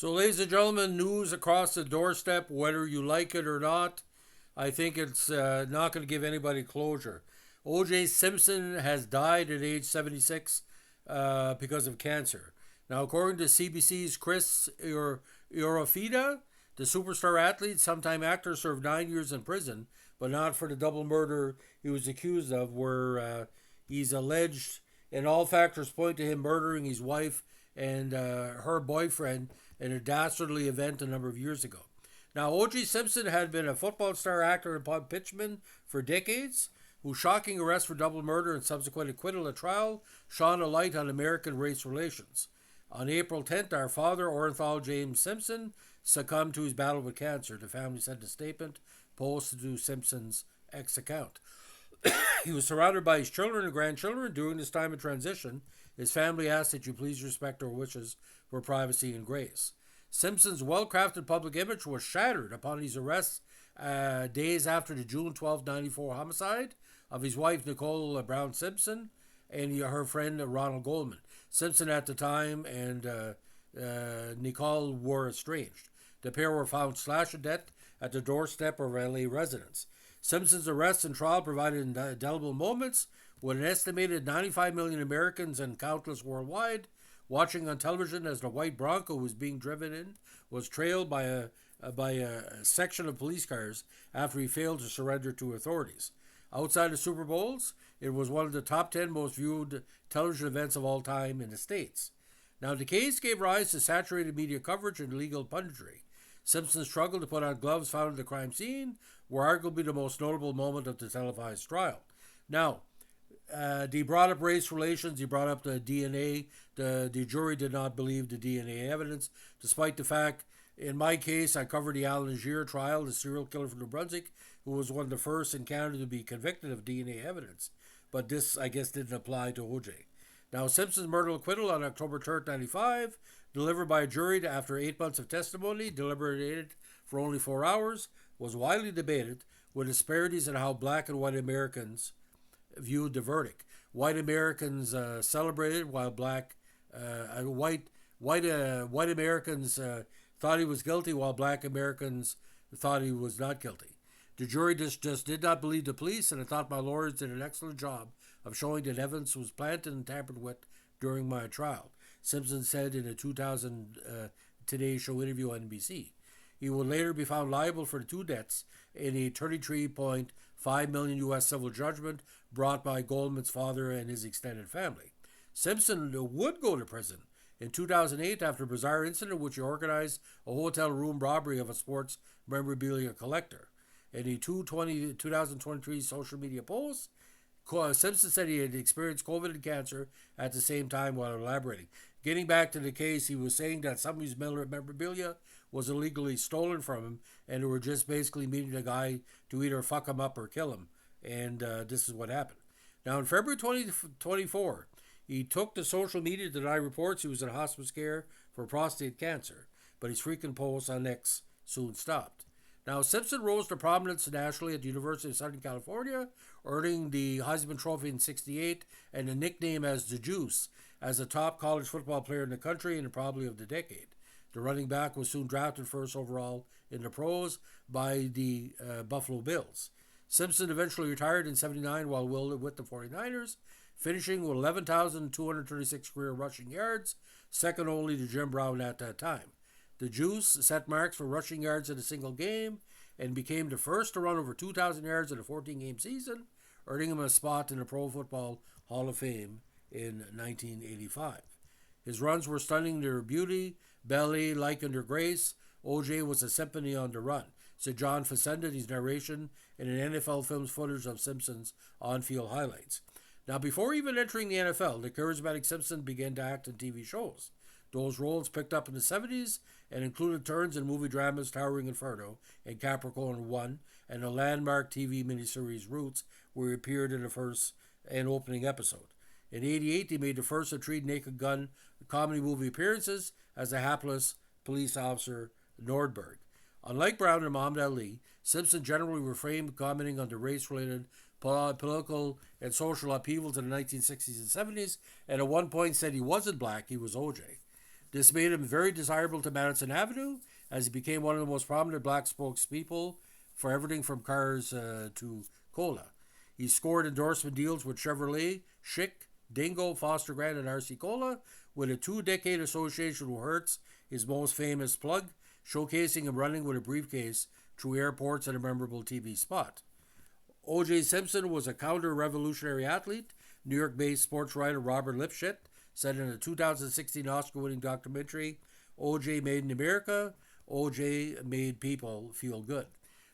So, ladies and gentlemen, news across the doorstep, whether you like it or not. I think it's not going to give anybody closure. O.J. Simpson has died at age 76 because of cancer. Now, according to CBC's Chris Iorofita, the superstar athlete, sometime actor, served 9 years in prison, but not for the double murder he was accused of, where he's alleged, and all factors point to him murdering his wife and her boyfriend in a dastardly event a number of years ago. Now, O.J. Simpson had been a football star, actor, and pitchman for decades, whose shocking arrest for double murder and subsequent acquittal at trial shone a light on American race relations. On April 10th, our father, Orenthal James Simpson, succumbed to his battle with cancer. The family sent a statement posted to Simpson's X account. He was surrounded by his children and grandchildren during this time of transition. His family asked that you please respect our wishes for privacy and grace. Simpson's well-crafted public image was shattered upon his arrest days after the June 12, 1994 homicide of his wife, Nicole Brown Simpson, and her friend, Ronald Goldman. Simpson at the time and Nicole were estranged. The pair were found slashed to death at the doorstep of LA residence. Simpson's arrest and trial provided indelible moments with an estimated 95 million Americans and countless worldwide watching on television as the white Bronco was being driven in was trailed by a section of police cars after he failed to surrender to authorities. Outside of Super Bowls, it was one of the top 10 most viewed television events of all time in the States. Now, the case gave rise to saturated media coverage and legal punditry. Simpson struggled to put on gloves found at the crime scene were arguably the most notable moment of the televised trial. Now, he brought up race relations, he brought up the DNA. The jury did not believe the DNA evidence, despite the fact, in my case, I covered the Alan Gier trial, the serial killer from New Brunswick, who was one of the first in Canada to be convicted of DNA evidence. But this, I guess, didn't apply to OJ. Now, Simpson's murder acquittal on October 3rd, 1995, delivered by a jury after 8 months of testimony, deliberated for only 4 hours, was widely debated, with disparities in how black and white Americans viewed the verdict. White Americans celebrated, while white Americans thought he was guilty, while black Americans thought he was not guilty. The jury just did not believe the police, and I thought my lawyers did an excellent job of showing that evidence was planted and tampered with during my trial, Simpson said in a 2000 Today Show interview on NBC. He would later be found liable for the two deaths in a $33.5 million U.S. civil judgment brought by Goldman's father and his extended family. Simpson would go to prison in 2008 after a bizarre incident in which he organized a hotel room robbery of a sports memorabilia collector. In a 2023 social media post, Simpson said he had experienced COVID and cancer at the same time while elaborating. Getting back to the case, he was saying that some of his memorabilia was illegally stolen from him, and they were just basically meeting the guy to either fuck him up or kill him. And this is what happened. Now, in February 2024, he took to social media to deny reports he was in hospice care for prostate cancer, but his frequent posts on X soon stopped. Now, Simpson rose to prominence nationally at the University of Southern California, earning the Heisman Trophy in '68 and a nickname as the Juice, as a top college football player in the country and probably of the decade. The running back was soon drafted first overall in the pros by the Buffalo Bills. Simpson eventually retired in '79 while with the 49ers, finishing with 11,236 career rushing yards, second only to Jim Brown at that time. The Juice set marks for rushing yards in a single game and became the first to run over 2,000 yards in a 14-game season, earning him a spot in the Pro Football Hall of Fame in 1985. His runs were stunning in their beauty, belly like in their grace. O.J. was a symphony on the run, said John Facenda, his narration in an NFL Films footage of Simpson's on-field highlights. Now, before even entering the NFL, the charismatic Simpson began to act in TV shows. Those roles picked up in the 70s and included turns in movie dramas Towering Inferno and Capricorn 1 and the landmark TV miniseries Roots, where he appeared in the first and opening episode. In '88, he made the first of three Naked Gun comedy movie appearances as the hapless police officer Nordberg. Unlike Brown and Muhammad Ali, Simpson generally refrained from commenting on the race-related political and social upheavals in the 1960s and 70s, and at one point said he wasn't black, he was OJ. This made him very desirable to Madison Avenue, as he became one of the most prominent black spokespeople for everything from cars to cola. He scored endorsement deals with Chevrolet, Schick, Dingo, Foster Grant, and RC Cola, with a 2-decade association with Hertz, his most famous plug, showcasing him running with a briefcase through airports and a memorable TV spot. O.J. Simpson was a counter-revolutionary athlete. New York-based sports writer Robert Lipschitz said in a 2016 Oscar-winning documentary, O.J. Made in America, O.J. made people feel good.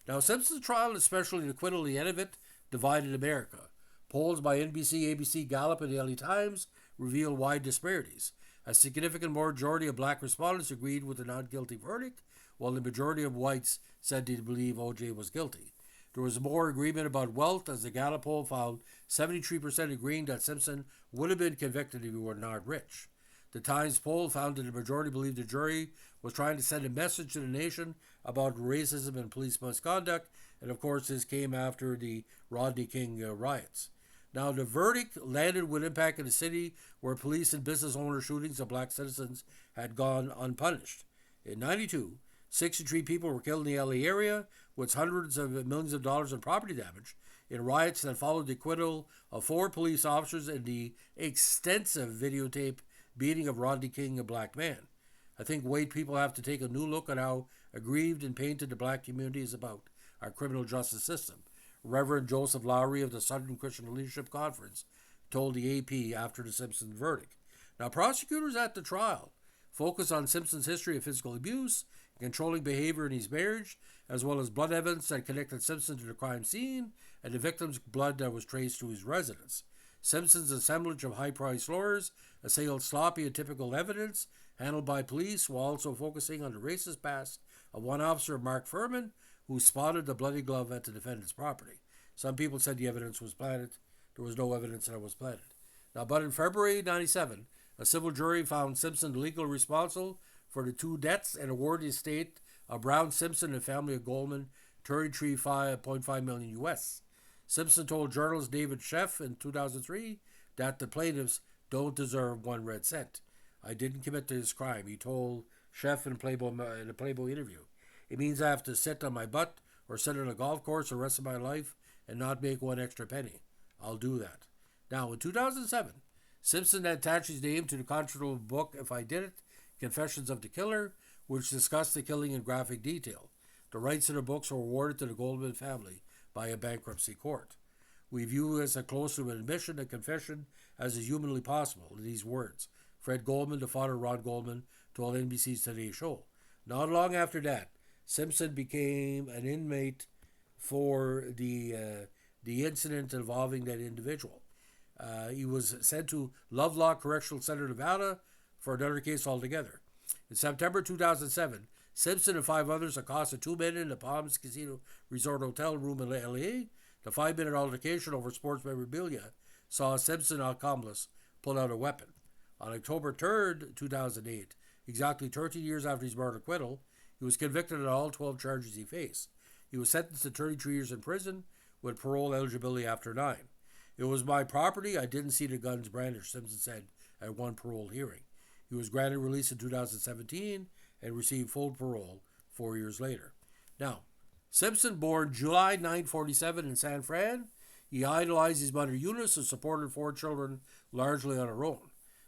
Now, Simpson's trial, and especially the acquittal at the end of it, divided America. Polls by NBC, ABC, Gallup, and the LA Times reveal wide disparities. A significant majority of black respondents agreed with the not-guilty verdict, while the majority of whites said they believe O.J. was guilty. There was more agreement about wealth, as the Gallup poll found 73% agreeing that Simpson would have been convicted if he were not rich. The Times poll found that the majority believed the jury was trying to send a message to the nation about racism and police misconduct, and of course this came after the Rodney King riots. Now, the verdict landed with impact in a city where police and business owner shootings of black citizens had gone unpunished. In 92, 63 people were killed in the LA area, with hundreds of millions of dollars in property damage, in riots that followed the acquittal of 4 police officers in the extensive videotape beating of Rodney King, a black man. I think white people have to take a new look at how aggrieved and painted the black community is about our criminal justice system. Reverend Joseph Lowry of the Southern Christian Leadership Conference told the AP after the Simpson verdict. Now, prosecutors at the trial focused on Simpson's history of physical abuse, controlling behavior in his marriage, as well as blood evidence that connected Simpson to the crime scene and the victim's blood that was traced to his residence. Simpson's assemblage of high-priced lawyers assailed sloppy and typical evidence handled by police, while also focusing on the racist past of one officer, Mark Furman, who spotted the bloody glove at the defendant's property. Some people said the evidence was planted. There was no evidence that it was planted. Now, but in February 97, a civil jury found Simpson legally responsible for the 2 deaths and awarded the estate of Brown Simpson and family of Goldman $33.5 million US. Simpson told journalist David Sheff in 2003 that the plaintiffs don't deserve 1 red cent. I didn't commit this crime, he told Sheff in a Playboy interview. It means I have to sit on my butt or sit on a golf course the rest of my life and not make 1 extra penny. I'll do that. Now, in 2007, Simpson attached his name to the controversial book If I Did It, Confessions of the Killer, which discussed the killing in graphic detail. The rights to the books were awarded to the Goldman family by a bankruptcy court. We view as close to an admission and confession as is humanly possible in these words. Fred Goldman, the father of Ron Goldman, told NBC's Today Show. Not long after that, Simpson became an inmate for the incident involving that individual. He was sent to Lovelock Correctional Center, Nevada, for another case altogether. In September 2007, Simpson and 5 others accosted 2 men in the Palms Casino Resort Hotel room in LA. The 5-minute altercation over sports memorabilia saw Simpson accomplice pull out a weapon. On October 3rd, 2008, exactly 13 years after his murder acquittal, he was convicted of all 12 charges he faced. He was sentenced to 33 years in prison with parole eligibility after 9. It was my property. I didn't see the guns brandished, Simpson said at one parole hearing. He was granted release in 2017 and received full parole 4 years later. Now, Simpson, born July 1947 in San Fran, he idolized his mother Eunice and supported 4 children largely on her own.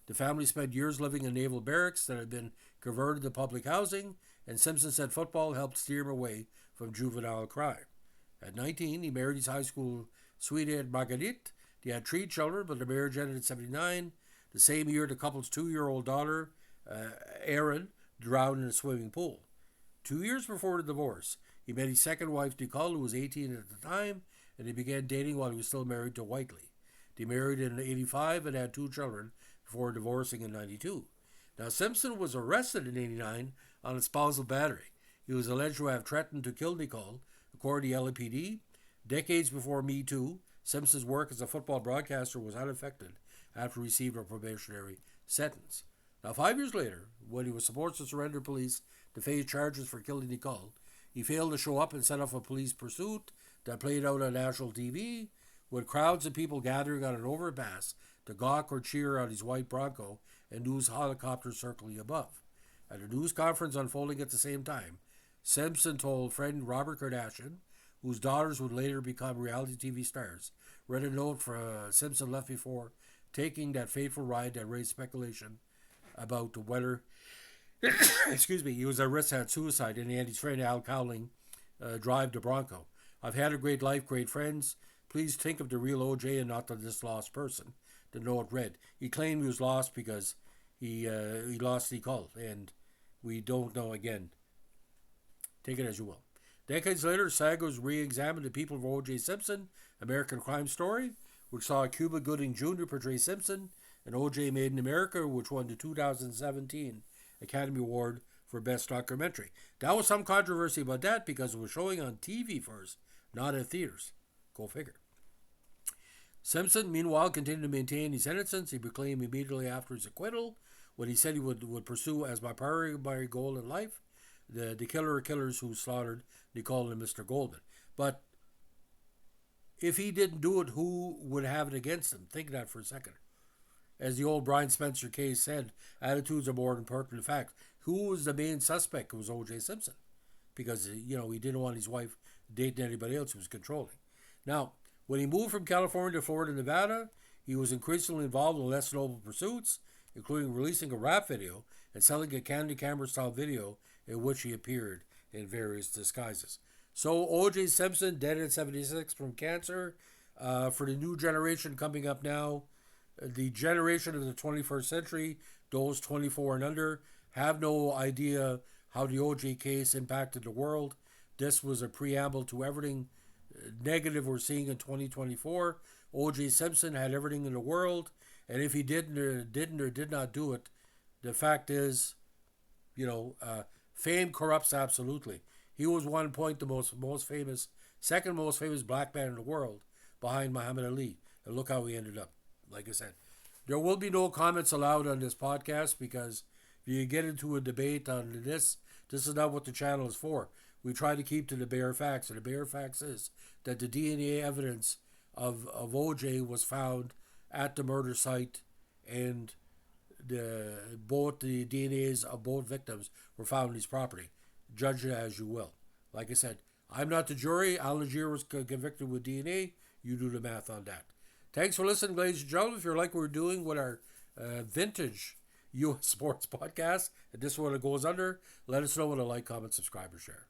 The family spent years living in naval barracks that had been converted to public housing, and Simpson said football helped steer him away from juvenile crime. At 19, he married his high school sweetheart Marguerite. They had 3 children, but the marriage ended in 1979. The same year, the couple's 2-year-old daughter, Erin, drowned in a swimming pool. 2 years before the divorce, he met his second wife, Nicole, who was 18 at the time, and they began dating while he was still married to Whiteley. They married in 1985 and had 2 children before divorcing in 1992. Now, Simpson was arrested in 1989 on a spousal battery. He was alleged to have threatened to kill Nicole, according to the LAPD. Decades before Me Too, Simpson's work as a football broadcaster was unaffected after receiving a probationary sentence. Now, 5 years later, when he was supposed to surrender police to face charges for killing Nicole, he failed to show up and set off a police pursuit that played out on national TV, with crowds of people gathering on an overpass to gawk or cheer on his white Bronco and news helicopters circling above. At a news conference unfolding at the same time, Simpson told friend Robert Kardashian, whose daughters would later become reality TV stars, read a note Simpson left before taking that fateful ride that raised speculation about whether excuse me, he was at risk of suicide and he had his friend Al Cowling drive the Bronco. I've had a great life, great friends. Please think of the real OJ and not of this lost person. The note read. He claimed he was lost because he lost the cult, and we don't know again. Take it as you will. Decades later, SAG re-examined the people of O.J. Simpson, American Crime Story, which saw Cuba Gooding Jr. portray Simpson, and O.J. Made in America, which won the 2017 Academy Award for Best Documentary. That was some controversy about that because it was showing on TV first, not at theaters. Go figure. Simpson, meanwhile, continued to maintain his innocence. He proclaimed immediately after his acquittal what he said he would pursue as my primary goal in life, the killer of killers who slaughtered Nicole and Mr. Goldman. But if he didn't do it, who would have it against him? Think of that for a second. As the old Brian Spencer case said, attitudes are more important than facts. Who was the main suspect? It was O.J. Simpson. Because, he didn't want his wife dating anybody else who was controlling. Now, when he moved from California to Florida and Nevada, he was increasingly involved in less noble pursuits, including releasing a rap video and selling a candy camera-style video in which he appeared in various disguises. So O.J. Simpson, dead at 76 from cancer. For the new generation coming up now, the generation of the 21st century, those 24 and under, have no idea how the O.J. case impacted the world. This was a preamble to everything negative we're seeing in 2024. O.J. Simpson had everything in the world, and if he did not do it, the fact is, fame corrupts absolutely. He was one point the most famous, second most famous black man in the world, behind Muhammad Ali, and look how he ended up. Like I said, there will be no comments allowed on this podcast because if you get into a debate on this is not what the channel is for. We try to keep to the bare facts, and the bare facts is that the DNA evidence of OJ was found at the murder site, and both the DNAs of both victims were found in his property. Judge it as you will. Like I said, I'm not the jury. Al Najir was convicted with DNA. You do the math on that. Thanks for listening, ladies and gentlemen. If you're like what we're doing with our vintage U.S. sports podcast, and this is what it goes under, let us know with a like, comment, subscribe, or share.